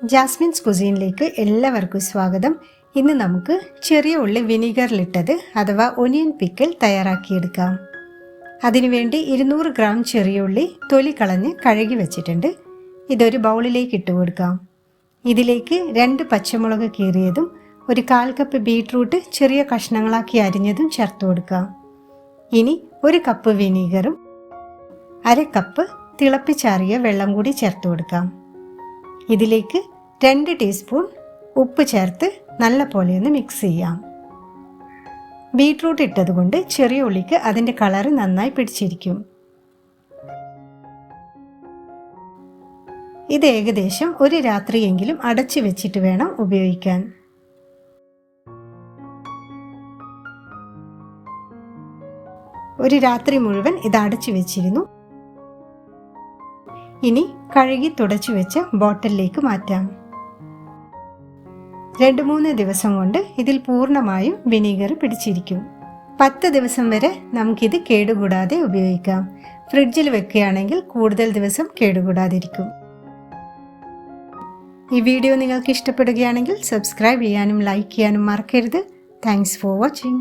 Jasmine's കുസീനിലേക്ക് എല്ലാവർക്കും സ്വാഗതം. ഇന്ന് നമുക്ക് ചെറിയ ഉള്ളി വിനീഗറിലിട്ടത് അഥവാ ഒനിയൻ പിക്കിൾ തയ്യാറാക്കിയെടുക്കാം. അതിനുവേണ്ടി 200 ഗ്രാം ചെറിയ ഉള്ളി തൊലി കളഞ്ഞ് കഴുകി വെച്ചിട്ടുണ്ട്. ഇതൊരു ബൗളിലേക്ക് ഇട്ട് കൊടുക്കാം. ഇതിലേക്ക് 2 പച്ചമുളക് കീറിയതും 1/4 കപ്പ് ബീട്രൂട്ട് ചെറിയ കഷ്ണങ്ങളാക്കി അരിഞ്ഞതും ചേർത്ത് കൊടുക്കാം. ഇനി 1 കപ്പ് വിനീഗറും 1/2 കപ്പ് തിളപ്പിച്ചാറിയ വെള്ളം കൂടി ചേർത്ത് കൊടുക്കാം. ഇതിലേക്ക് 2 ടീസ്പൂൺ ഉപ്പ് ചേർത്ത് നല്ല പോലെ ഒന്ന് മിക്സ് ചെയ്യാം. ബീട്രൂട്ട് ഇട്ടതുകൊണ്ട് ചെറിയ ഉള്ളിക്ക് അതിൻ്റെ കളറ് നന്നായി പിടിച്ചിരിക്കും. ഇത് ഏകദേശം ഒരു രാത്രിയെങ്കിലും അടച്ചു വെച്ചിട്ട് വേണം ഉപയോഗിക്കാൻ. ഒരു രാത്രി മുഴുവൻ ഇത് അടച്ചു വെച്ചിരുന്നു. ഇനി കഴുകി തുടച്ചു വെച്ച ബോട്ടിലേക്ക് മാറ്റാം. 2-3 ദിവസം കൊണ്ട് ഇതിൽ പൂർണ്ണമായും വിനീഗർ പിടിച്ചിരിക്കും. 10 ദിവസം വരെ നമുക്കിത് കേടുകൂടാതെ ഉപയോഗിക്കാം. ഫ്രിഡ്ജിൽ വെക്കുകയാണെങ്കിൽ കൂടുതൽ ദിവസം കേടുകൂടാതിരിക്കും. ഈ വീഡിയോ നിങ്ങൾക്ക് ഇഷ്ടപ്പെടുകയാണെങ്കിൽ സബ്സ്ക്രൈബ് ചെയ്യാനും ലൈക്ക് ചെയ്യാനും മറക്കരുത്. Thanks for watching.